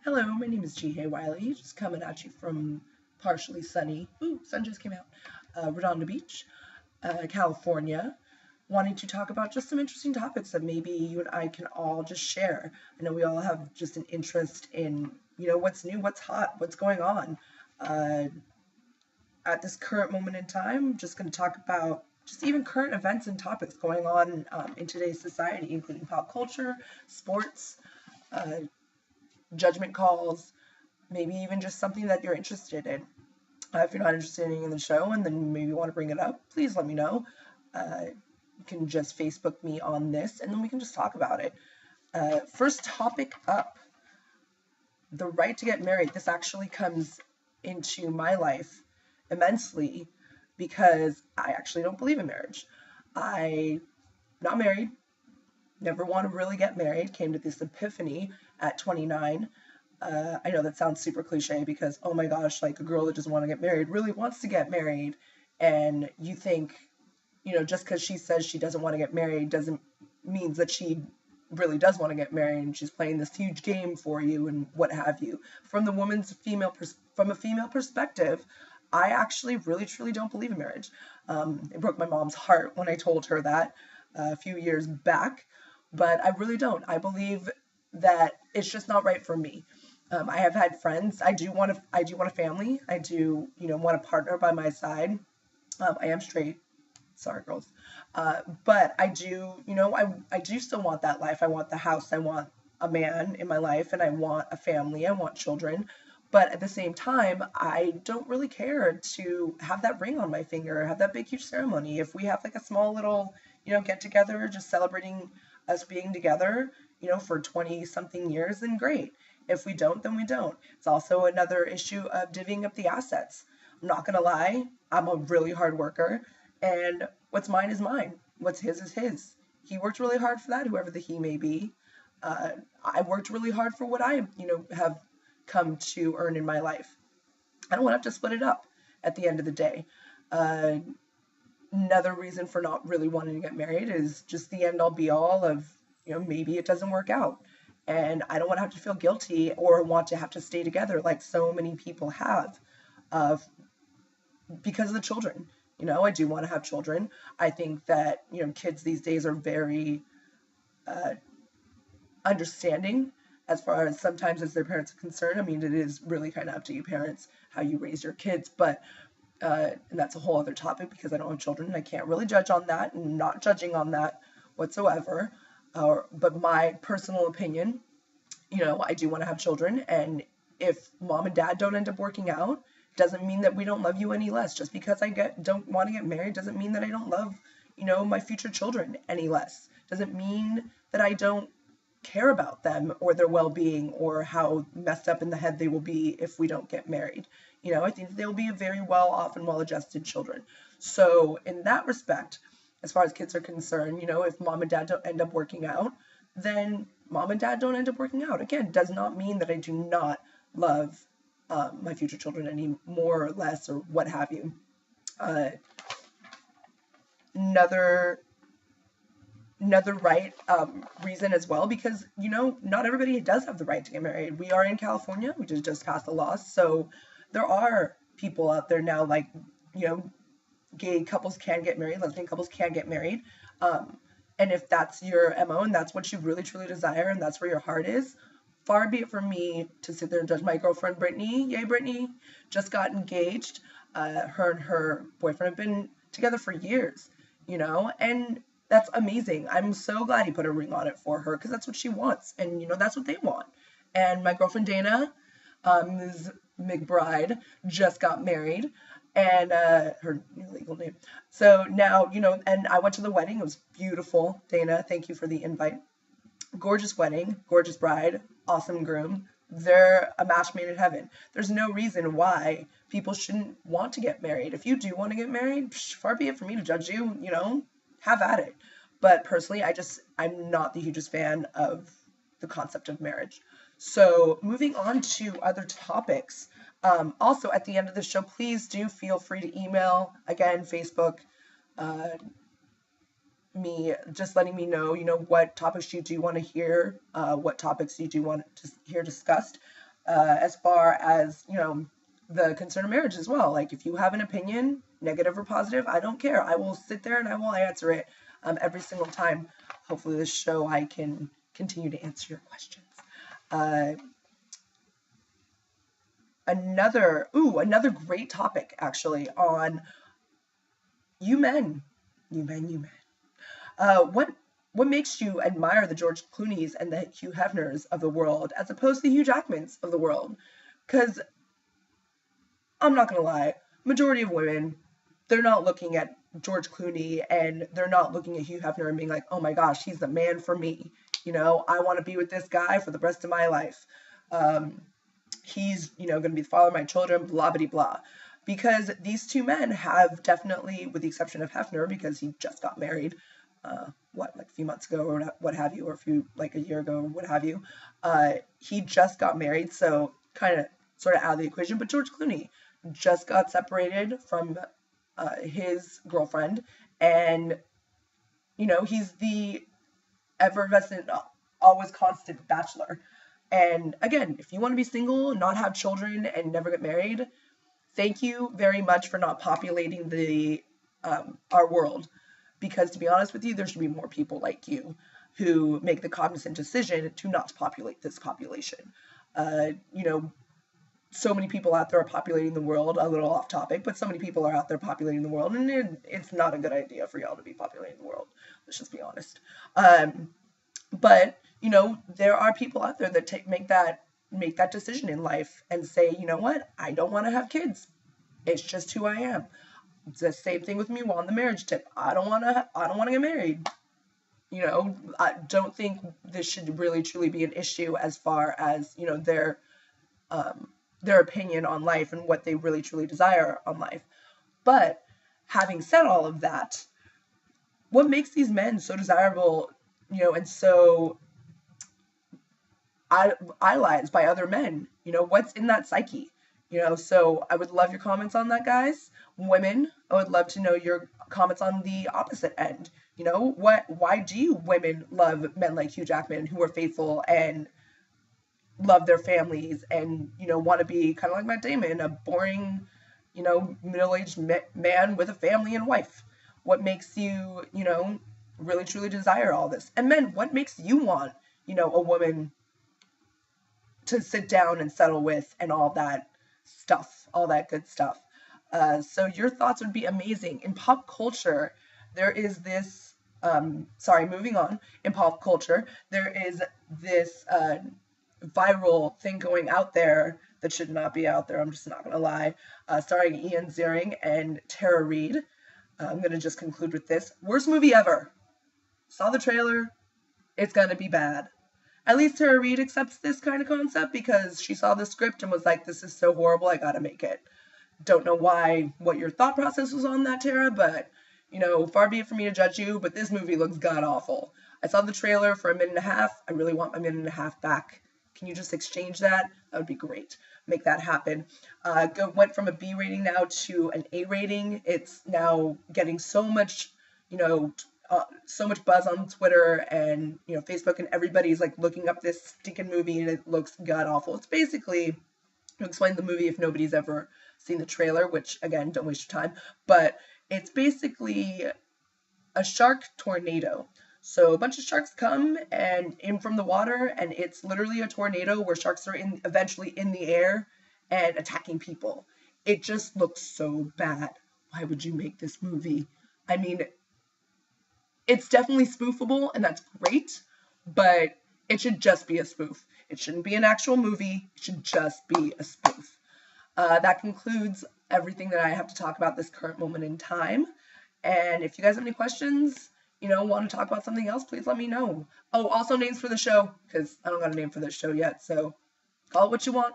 Hello, my name is Wiley, just coming at you from partially sunny, sun just came out, Redondo Beach, California, wanting to talk about just some interesting topics that maybe you and I can all just share. I know we all have just an interest in, what's new, what's hot, what's going on. Uh, at this current moment in time, I'm just going to talk about just even current events and topics going on in today's society, including pop culture, sports, uh, judgment calls, maybe even just something that you're interested in. If you're not interested in the show and then maybe you want to bring it up, please let me know. You can just Facebook me on this and then we can just talk about it. First topic up, the right to get married. This actually comes into my life immensely because I actually don't believe in marriage. I'm not married, never want to really get married, came to this epiphany at 29. I know that sounds super cliche because, oh my gosh, like a girl that doesn't want to get married really wants to get married. And you think, just because she says she doesn't want to get married doesn't means that she really does want to get married and she's playing this huge game for you and what have you. From a female perspective, I actually really truly don't believe in marriage. It broke my mom's heart when I told her that a few years back, but I really don't. I believe that it's just not right for me. I have had friends. I do want a family. I do, want a partner by my side. I am straight. Sorry, girls. But I do, I do still want that life. I want the house. I want a man in my life, and I want a family. I want children. But at the same time, I don't really care to have that ring on my finger, have that big, huge ceremony. If we have like a small little, get together, just celebrating us being together, for 20 something years, then great. If we don't, then we don't. It's also another issue of divvying up the assets. I'm not going to lie, I'm a really hard worker, and what's mine is mine. What's his is his. He worked really hard for that, whoever the he may be. I worked really hard for what I, have come to earn in my life. I don't want to have to split it up at the end of the day. Uh, Another reason for not really wanting to get married is just the end all be all of, maybe it doesn't work out. And I don't want to have to feel guilty or want to have to stay together like so many people have uh, because of the children. I do want to have children. I think that, kids these days are very uh, understanding as far as sometimes as their parents are concerned. I mean, it is really kind of up to you parents how you raise your kids, but and that's a whole other topic because I don't have children and I can't really judge on that and not judging on that whatsoever. But my personal opinion, I do want to have children. And if mom and dad don't end up working out, doesn't mean that we don't love you any less. Just because don't want to get married doesn't mean that I don't love, my future children any less. Doesn't mean that I don't care about them or their well-being or how messed up in the head they will be if we don't get married. I think they'll be very well off and well-adjusted children. So in that respect, as far as kids are concerned, if mom and dad don't end up working out, then mom and dad don't end up working out. Again, does not mean that I do not love my future children any more or less or what have you. Uh, another right reason as well, because not everybody does have the right to get married. We are in California. We just passed the law, so there are people out there now, like gay couples can get married, lesbian couples can get married, and if that's your MO and that's what you really truly desire and that's where your heart is, far be it from me to sit there and judge. My girlfriend Brittany, yay Brittany, just got engaged. Her and her boyfriend have been together for years, and that's amazing. I'm so glad he put a ring on it for her because that's what she wants, and that's what they want. And my girlfriend Dana, Ms. McBride, just got married, and her new legal name. So now, and I went to the wedding. It was beautiful. Dana, thank you for the invite. Gorgeous wedding, gorgeous bride, awesome groom. They're a match made in heaven. There's no reason why people shouldn't want to get married. If you do want to get married, far be it for me to judge you, have at it. But personally, I'm not the hugest fan of the concept of marriage. So moving on to other topics. Also, at the end of the show, please do feel free to email, again, Facebook, me, just letting me know, what topics you do want to hear, what topics you do want to hear discussed. as far as, the concern of marriage as well. Like, if you have an opinion, negative or positive, I don't care. I will sit there and I will answer it every single time. Hopefully this show I can continue to answer your questions. Another great topic actually on you men. What makes you admire the George Clooney's and the Hugh Hefners of the world as opposed to the Hugh Jackmans of the world? Because I'm not gonna lie, majority of women, they're not looking at George Clooney and they're not looking at Hugh Hefner and being like, oh my gosh, he's the man for me. I want to be with this guy for the rest of my life. He's, going to be the father of my children, blah, blah, blah. Because these two men have definitely, with the exception of Hefner, because he just got married, like a few months ago or what have you, or a year ago or what have you. He just got married, so kind of sort of out of the equation. But George Clooney just got separated from his girlfriend, and, he's the effervescent, always constant bachelor. And again, if you want to be single, not have children, and never get married, thank you very much for not populating our world. Because to be honest with you, there should be more people like you who make the cognizant decision to not populate this population. So many people out there are populating the world, a little off topic, but so many people are out there populating the world, and it's not a good idea for y'all to be populating the world. Let's just be honest. But, there are people out there that make that decision in life and say, you know what, I don't want to have kids. It's just who I am. It's the same thing with me on the marriage tip. I don't want to get married. I don't think this should really truly be an issue as far as, their opinion on life and what they really truly desire on life. But having said all of that, what makes these men so desirable, and so idolized by other men? What's in that psyche? So I would love your comments on that, guys. Women, I would love to know your comments on the opposite end. Why do women love men like Hugh Jackman who are faithful and love their families and, want to be kind of like Matt Damon, a boring, middle-aged man with a family and wife? What makes you, really truly desire all this? And men, what makes you want, a woman to sit down and settle with and all that stuff, all that good stuff? So your thoughts would be amazing. In pop culture, there is this, moving on. In pop culture, there is this viral thing going out there that should not be out there. I'm just not going to lie. Starring Ian Ziering and Tara Reid. I'm going to just conclude with this. Worst movie ever. Saw the trailer. It's going to be bad. At least Tara Reid accepts this kind of concept because she saw the script and was like, this is so horrible, I got to make it. Don't know what your thought process was on that, Tara, but, far be it for me to judge you, but this movie looks god-awful. I saw the trailer for a minute and a half. I really want my minute and a half back. Can you just exchange that? That would be great. Make that happen. Went from a B rating now to an A rating. It's now getting so much, so much buzz on Twitter and, Facebook, and everybody's like looking up this stinking movie and it looks god awful. It's basically, to explain the movie if nobody's ever seen the trailer, which again, don't waste your time, but it's basically a shark tornado. So a bunch of sharks come and in from the water, and it's literally a tornado where sharks are eventually in the air and attacking people. It just looks so bad. Why would you make this movie? I mean, it's definitely spoofable, and that's great, but it should just be a spoof. It shouldn't be an actual movie. It should just be a spoof. That concludes everything that I have to talk about this current moment in time. And if you guys have any questions, want to talk about something else, please let me know. Oh, also names for the show, because I don't got a name for this show yet, so call it what you want.